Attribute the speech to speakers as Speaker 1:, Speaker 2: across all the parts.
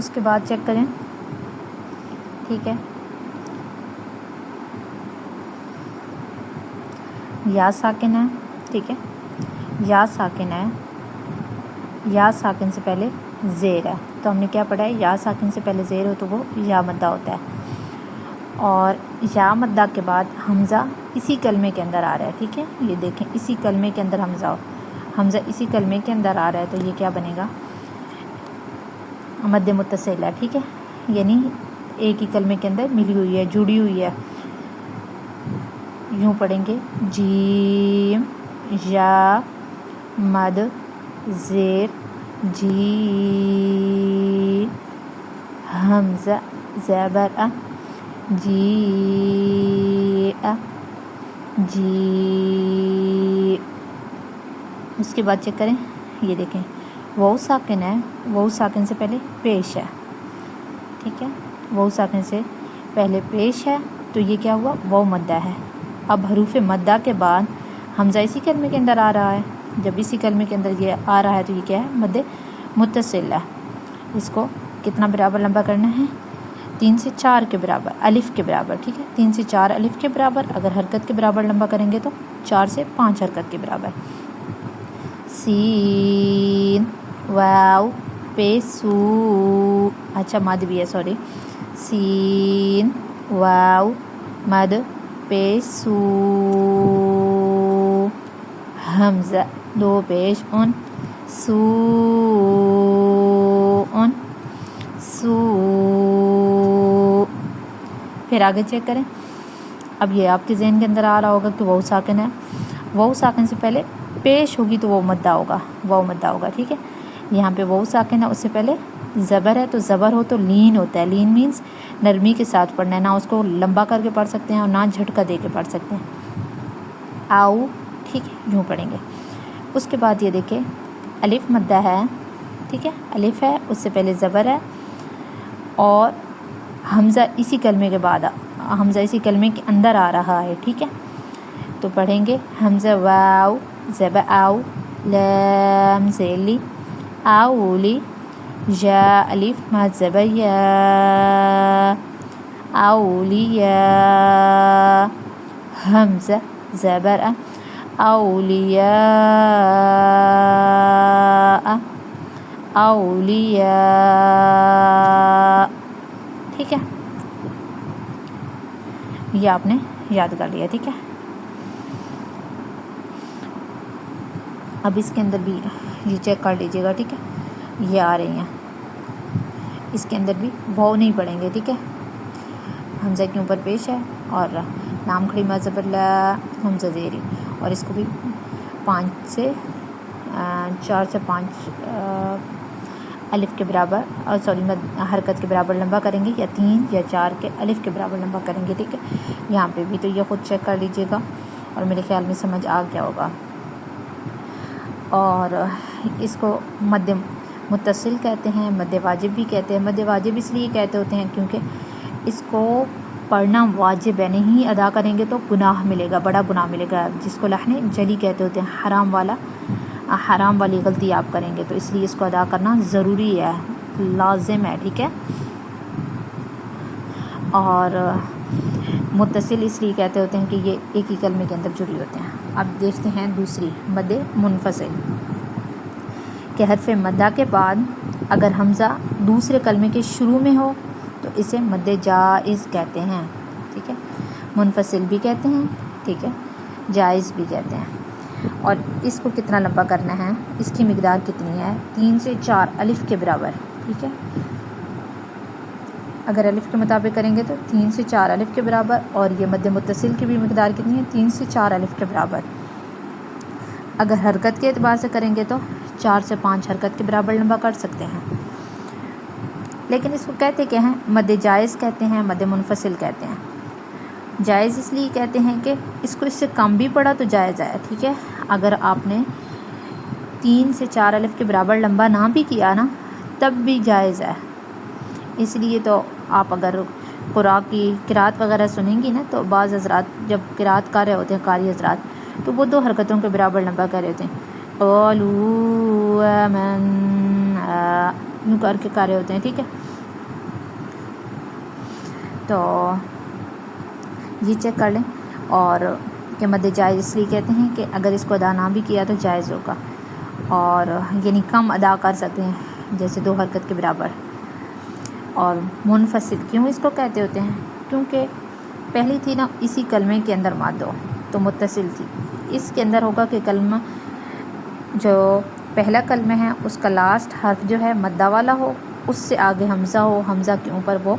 Speaker 1: اس کے بعد چیک کریں، ٹھیک ہے، یا ساکن ہے، ٹھیک ہے، یا ساکن ہے، یا ساکن سے پہلے زیر ہے، تو ہم نے کیا پڑھا ہے، یا ساکن سے پہلے زیر ہو تو وہ یا مدہ ہوتا ہے، اور یا مدہ کے بعد حمزہ اسی کلمے کے اندر آ رہا ہے، ٹھیک ہے، یہ دیکھیں اسی کلمے کے اندر حمزہ اسی کلمے کے اندر آ رہا ہے، تو یہ کیا بنے گا، مد متصل ہے، ٹھیک ہے، یعنی ایک ہی کلمے کے اندر ملی ہوئی ہے، جڑی ہوئی ہے۔ یوں پڑھیں گے، جیم یا مد زیر جی، حمزہ زبر ا، جی جی۔ اس کے بعد چیک کریں، یہ دیکھیں واو ساکن ہے، واو ساکن سے پہلے پیش ہے، ٹھیک ہے، واو ساکن سے پہلے پیش ہے، تو یہ کیا ہوا، واو مدہ ہے۔ اب حروف مدہ کے بعد حمزہ اسی کلمے کے اندر آ رہا ہے، جب اسی کلمے کے اندر یہ آ رہا ہے تو یہ کیا ہے، مد متصل ہے۔ اس کو کتنا برابر لمبا کرنا ہے، 3 سے 4 کے برابر، الف کے برابر، ٹھیک ہے، 3 سے 4 الف کے برابر، اگر حرکت کے برابر لمبا کریں گے تو 4 سے 5 حرکت کے برابر۔ سین واو پیسو، اچھا مد بھی ہے، سوری، سین واو مد پیسو، حمزہ 2 پیش ان، سو ان، سو۔ پھر آگے چیک کریں، اب یہ آپ کے ذہن کے اندر آ رہا ہوگا کہ واو ساکن ہے، واو ساکن سے پہلے پیش ہوگی تو وہ مدہ ہوگا، واو مدہ ہوگا، ٹھیک ہے، یہاں پہ واو ساکن ہے، اس سے پہلے زبر ہے، تو زبر ہو تو لین ہوتا ہے، لین مینز نرمی کے ساتھ پڑھنا ہے، نہ اس کو لمبا کر کے پڑھ سکتے ہیں اور نہ جھٹکا دے کے پڑھ سکتے ہیں، آؤ، ٹھیک ہے، یوں پڑھیں گے۔ اس کے بعد یہ دیکھیں الف مدہ ہے، ٹھیک ہے، الف ہے، اس سے پہلے زبر ہے، اور حمزہ اسی کلمے کے بعد حمزہ اسی کلمے کے اندر آ رہا ہے، ٹھیک ہے، تو پڑھیں گے حمزہ واو زبر آؤ، لام زیلی اولی، یا الف مد زبر یا، اولیاء، حمزہ زبر ا، اولیاء، اولیاء، ٹھیک ہے، یہ آپ نے یاد کر لیا، ٹھیک ہے۔ اب اس کے اندر بھی یہ چیک کر لیجیے گا، ٹھیک ہے، یہ آ رہی ہیں، اس کے اندر بھی واو نہیں پڑھیں گے، ٹھیک ہے، حمزہ کے اوپر پیش ہے، اور لام کھڑی مد زبر لا، حمزہ زیری، اور اس کو بھی 4 سے 5 الف کے برابر، اور سوری حرکت کے برابر لمبا کریں گے، یا 3 یا 4 کے الف کے برابر لمبا کریں گے، ٹھیک ہے، یہاں پہ بھی تو یہ خود چیک کر لیجیے گا، اور میرے خیال میں سمجھ آ گیا ہوگا۔ اور اس کو مد متصل کہتے ہیں، مد واجب بھی کہتے ہیں، مد واجب اس لیے کہتے ہوتے ہیں کیونکہ اس کو پڑھنا واجب ہے، نہیں ادا کریں گے تو گناہ ملے گا، بڑا گناہ ملے گا، جس کو لحن جلی کہتے ہوتے ہیں، حرام والی غلطی آپ کریں گے، تو اس لیے اس کو ادا کرنا ضروری ہے، لازم ہے، ٹھیک ہے۔ اور متصل اس لیے کہتے ہوتے ہیں کہ یہ ایک ہی کلمے کے اندر جڑی ہوتے ہیں۔ اب دیکھتے ہیں دوسری مد منفصل، کہ حرف مدہ کے بعد اگر حمزہ دوسرے کلمے کے شروع میں ہو تو اسے مد جائز کہتے ہیں، ٹھیک ہے، منفصل بھی کہتے ہیں، ٹھیک ہے، جائز بھی کہتے ہیں۔ اور اس کو کتنا لمبا کرنا ہے، اس کی مقدار کتنی ہے، 3 سے 4 الف کے برابر، ٹھیک ہے، اگر الف کے مطابق کریں گے تو 3 سے 4 الف کے برابر، اور یہ مد متصل کی بھی مقدار کتنی ہے، 3 سے 4 الف کے برابر۔ اگر حرکت کے اعتبار سے کریں گے تو 4 سے 5 حرکت کے برابر لمبا کر سکتے ہیں، لیکن اس کو کہتے کیا ہیں، مد جائز کہتے ہیں، مد منفصل کہتے ہیں۔ جائز اس لیے کہتے ہیں کہ اس کو اس سے کم بھی پڑا تو جائز ہے، ٹھیک ہے، اگر آپ نے 3 سے 4 الف کے برابر لمبا نہ بھی کیا نا تب بھی جائز ہے، اس لیے تو آپ اگر قرآن کی قرات وغیرہ سنیں گی نا تو بعض حضرات جب قرات کر رہے ہوتے ہیں، قاری حضرات، تو وہ 2 حرکتوں کے برابر لمبا کر رہے ہوتے ہیں، قالوا آمنا، یوں کر کے کر رہے ہوتے ہیں، ٹھیک ہے، تو یہ چیک کر لیں. اور کہ مد جائز اس لیے کہتے ہیں کہ اگر اس کو ادا نہ بھی کیا تو جائز ہوگا، اور یعنی کم ادا کر سکتے ہیں جیسے 2 حرکت کے برابر. اور منفصل کیوں اس کو کہتے ہوتے ہیں؟ کیونکہ پہلی تھی نا اسی کلمے کے اندر مد ہو تو متصل تھی. اس کے اندر ہوگا کہ کلمہ جو پہلا کلمہ ہے اس کا لاسٹ حرف جو ہے مدہ والا ہو، اس سے آگے حمزہ ہو، حمزہ کے اوپر وہ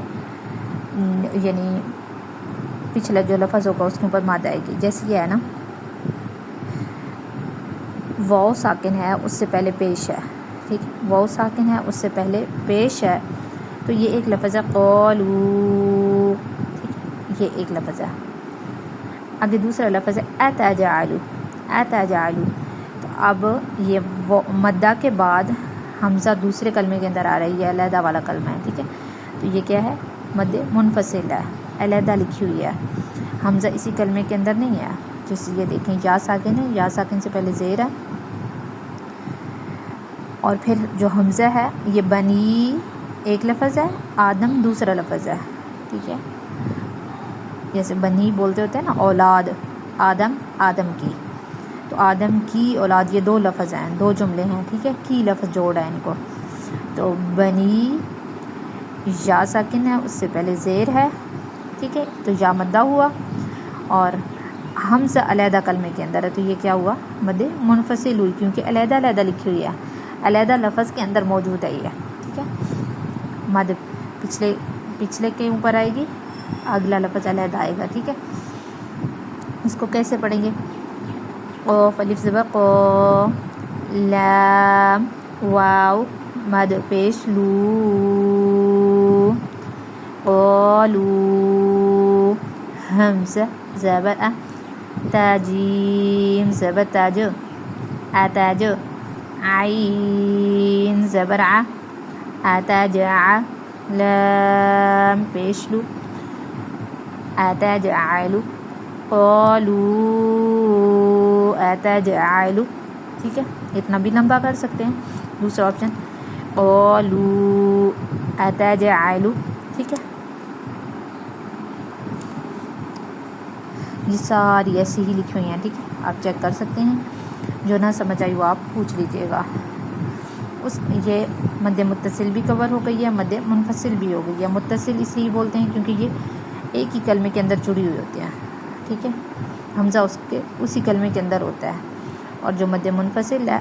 Speaker 1: یعنی پچھلا جو لفظ ہوگا اس کے اوپر مد آئے گی. جیسے یہ ہے نا واو ساکن ہے اس سے پہلے پیش ہے، ٹھیک ہے، واو ساکن ہے اس سے پہلے پیش ہے، تو یہ ایک لفظ ہے قالو، یہ ایک لفظ ہے. آگے دوسرا لفظ ہے اتجعلوا، اتجعلوا. تو اب یہ مدہ کے بعد حمزہ دوسرے کلمے کے اندر آ رہا ہے، یہ علیحدہ والا کلمہ ہے، ٹھیک ہے. تو یہ کیا ہے؟ مد منفصل ہے، علیحدہ لکھی ہوئی ہے، حمزہ اسی کلمے کے اندر نہیں ہے. جیسے یہ دیکھیں یا ساکن ہے، یا ساکن سے پہلے زیر ہے، اور پھر جو حمزہ ہے یہ بنی ایک لفظ ہے، آدم دوسرا لفظ ہے، ٹھیک ہے. جیسے بنی بولتے ہوتے ہیں نا اولاد، آدم آدم کی، تو آدم کی اولاد، یہ 2 لفظ ہیں، 2 جملے ہیں، ٹھیک ہے، کی لفظ جوڑا ہے ان کو. تو بنی یا ساکن ہے اس سے پہلے زیر ہے، ٹھیک ہے، تو یا مدہ ہوا، اور حمزہ علیحدہ کلمے کے اندر ہے تو یہ کیا ہوا؟ مد منفصل ہوئی، کیونکہ علیحدہ علیحدہ لکھی ہوئی ہے، علیحدہ لفظ کے اندر موجود ہے یہ، ٹھیک ہے. مد پچھلے کے اوپر آئے گی، اگلا لفظ علیحدہ آئے گا، ٹھیک ہے. اس کو کیسے پڑھیں گے؟ قاف الف زبر قا، لام واو مد پیش لو، قالو، حمزہ زبر ا، تاجیم زبر تاج، اتاج، عین زبر ع، اتجع، لام پیش لو، اتجعل، قالوا اتجعل، ٹھیک ہے. اتنا بھی لمبا کر سکتے ہیں. دوسرا آپشن قالوا اتجعل، ٹھیک ہے. یہ ساری ایسی ہی لکھی ہوئی ہیں، ٹھیک ہے، آپ چیک کر سکتے ہیں. جو نہ سمجھ آئی وہ آپ پوچھ لیجیے گا. یہ مد متصل بھی کور ہو گئی ہے، مد منفصل بھی ہو گئی ہے. متصل اس لیے بولتے ہیں کیونکہ یہ ایک ہی کلمے کے اندر جڑی ہوئی ہوتی ہیں، ٹھیک ہے، حمزہ اسی کلمے کے اندر ہوتا ہے. اور جو مد منفصل ہے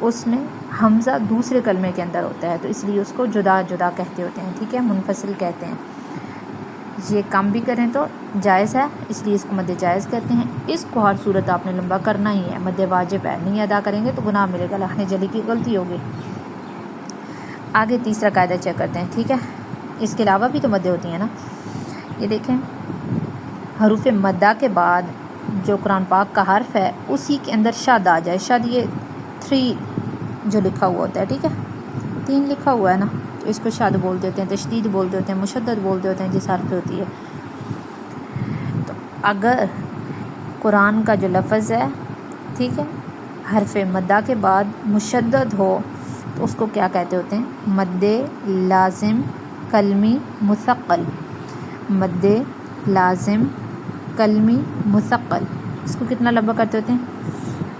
Speaker 1: اس میں حمزہ دوسرے کلمے کے اندر ہوتا ہے، تو اس لیے اس کو جدا جدا کہتے ہوتے ہیں، ٹھیک ہے، منفصل کہتے ہیں. یہ کم بھی کریں تو جائز ہے، اس لیے اس کو مد جائز کہتے ہیں. اس کو ہر صورت آپ نے لمبا کرنا ہی ہے، مد واجب ہے، نہیں ادا کریں گے تو گناہ ملے گا، لکھنے جلی کی غلطی ہوگی. آگے تیسرا قاعدہ چیک کرتے ہیں، ٹھیک ہے. اس کے علاوہ بھی تو مدیں ہوتی ہیں نا. یہ دیکھیں حروف مدہ کے بعد جو قرآن پاک کا حرف ہے اسی کے اندر شد آ جائے. شد یہ 3 جو لکھا ہوا ہوتا ہے، ٹھیک ہے، 3 لکھا ہوا ہے نا، تو اس کو شد بولتے ہوتے ہیں، تشدید بولتے ہوتے ہیں، مشدد بولتے ہوتے ہیں جس حرف پہ ہوتی ہے. تو اگر قرآن کا جو لفظ ہے، ٹھیک ہے، حرف مدہ کے بعد مشدد ہو تو اس کو کیا کہتے ہوتے ہیں؟ مد لازم کلمی مثقل. مد لازم کلمی مثقل. اس کو کتنا لمبا کرتے ہوتے ہیں؟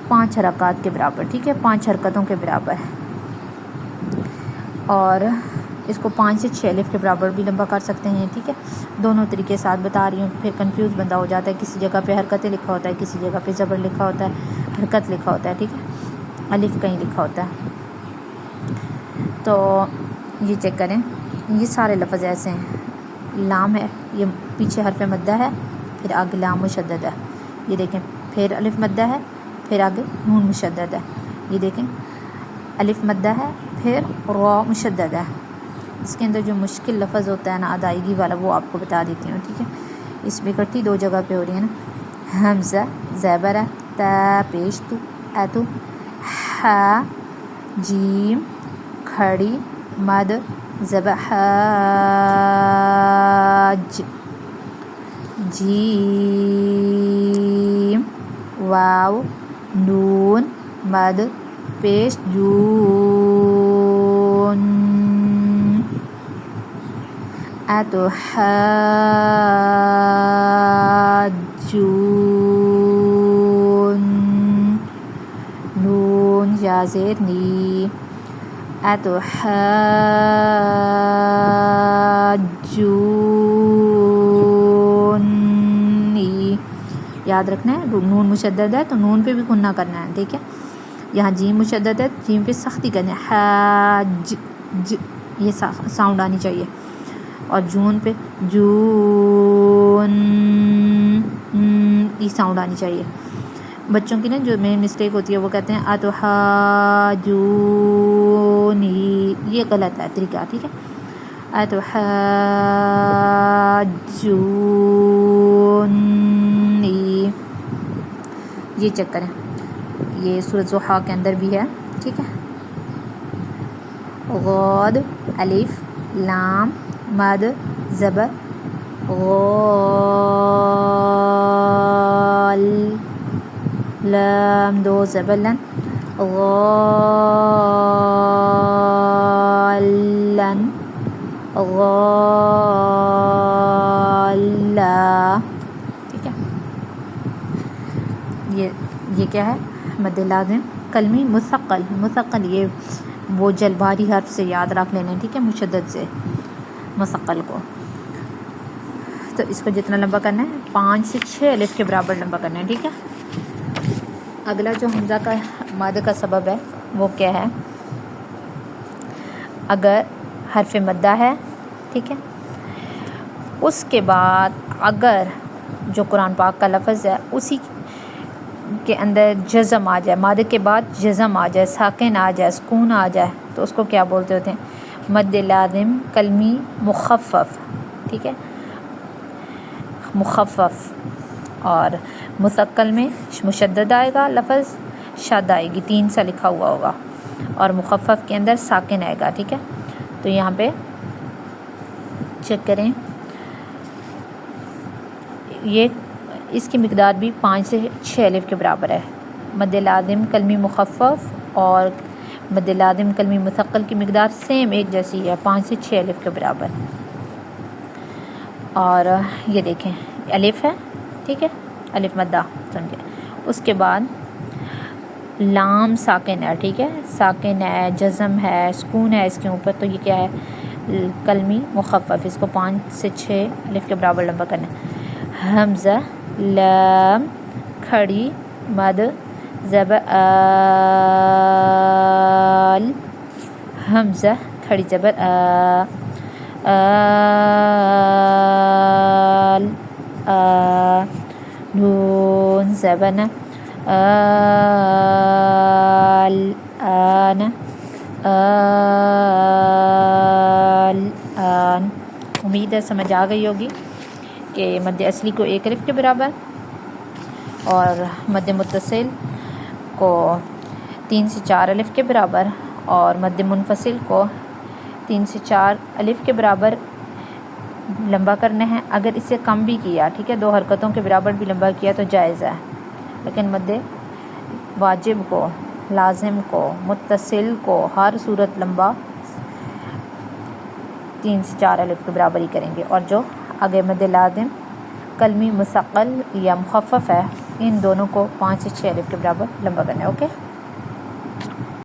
Speaker 1: 5 حرکات کے برابر، ٹھیک ہے، 5 حرکتوں کے برابر. اور اس کو 5 سے 6 الف کے برابر بھی لمبا کر سکتے ہیں، ٹھیک ہے. دونوں طریقے ساتھ بتا رہی ہوں، پھر کنفیوز بندہ ہو جاتا ہے. کسی جگہ پہ حرکتیں لکھا ہوتا ہے، کسی جگہ پہ زبر لکھا ہوتا ہے، حرکت لکھا ہوتا ہے، ٹھیک ہے، الف کہیں لکھا ہوتا ہے. تو یہ چیک کریں، یہ سارے لفظ ایسے ہیں. لام ہے، یہ پیچھے حرف مدہ ہے، پھر آگے لام مشدد ہے. یہ دیکھیں پھر الف مدہ ہے، پھر آگے نون مشدد ہے. یہ دیکھیں الف مدہ ہے، پھر را مشدد ہے. اس کے اندر جو مشکل لفظ ہوتا ہے نا ادائیگی والا، وہ آپ کو بتا دیتی ہوں، ٹھیک ہے. اس میں اکٹھی 2 جگہ پہ ہو رہی ہے نا. حمزہ زبر ہے، تا پیش تو، اتو، ہا جیم کھڑی مد زبر حاج، جیم واو نون مد پیش جون، اتحاجون نون یا زیر نی اتحاجونی یاد رکھنا ہے نون مشدد ہے تو نون پہ بھی غنہ کرنا ہے ٹھیک ہے. یہاں جیم مشدد ہے جیم پہ سختی کرنا ہے حاج یہ ساؤنڈ آنی چاہیے اور جون پہ جون یہ ساؤنڈ آنی چاہیے. بچوں کی نا جو مین مسٹیک ہوتی ہے وہ کہتے ہیں اتحاجونی یہ غلط ہے طریقہ ٹھیک ہے. اتحاجونی یہ چیک کریں یہ سورۃ ضحیٰ کے اندر بھی ہے ٹھیک ہے. غاد الف لام مد زبر غال لام دو زبر لن غالن غالا ٹھیک ہے. یہ کیا ہے مد لازم کلمی مثقل مثقل یہ وہ جل بھاری حرف سے یاد رکھ لینا ٹھیک ہے مشدد سے مثقل کو. تو اس کو جتنا لمبا کرنا ہے 5 سے 6 الف کے برابر لمبا کرنا ہے ٹھیک ہے. اگلا جو حمزہ کا مد کا سبب ہے وہ کیا ہے اگر حرف مدہ ہے ٹھیک ہے اس کے بعد اگر جو قرآن پاک کا لفظ ہے اسی کے اندر جزم آ جائے مد کے بعد جزم آ جائے ساکن آ جائے سکون آ جائے تو اس کو کیا بولتے ہوتے ہیں مد لازم کلمی مخفف ٹھیک ہے مخفف. اور مثقل میں مشدد آئے گا لفظ شد آئے گی 3 سا لکھا ہوا ہوگا اور مخفف کے اندر ساکن آئے گا ٹھیک ہے. تو یہاں پہ چیک کریں یہ اس کی مقدار بھی 5 سے 6 الف کے برابر ہے. مد لازم کلمی مخفف اور مد لازم کلمی مثقل کی مقدار سیم ایک جیسی ہے 5 سے 6 الف کے برابر. اور یہ دیکھیں الف ہے ٹھیک ہے الف مدہ سمجھے اس کے بعد لام ساکن ہے ٹھیک ہے ساکن ہے جزم ہے سکون ہے اس کے اوپر تو یہ کیا ہے کلمی مخفف اس کو 5 سے 6 الف کے برابر لمبا کرنا ہے. حمزہ لام کھڑی مد زبر آل حمزہ کھڑی زبر آل نون زبر آل آن آن. امید ہے سمجھ آ گئی ہوگی کہ مد اصلی کو 1 الف کے برابر اور مد متصل کو 3 سے 4 الف کے برابر اور مد منفصل کو 3 سے 4 الف کے برابر لمبا کرنا ہے. اگر اس سے کم بھی کیا ٹھیک ہے 2 حرکتوں کے برابر بھی لمبا کیا تو جائز ہے لیکن مد واجب کو لازم کو متصل کو ہر صورت لمبا 3 سے 4 الف کے برابر ہی کریں گے. اور جو آگے مد لازم کلمی مثقل یا مخفف ہے ان دونوں کو 5 سے 6 الف کے برابر لمبا کرنا ہے. اوکے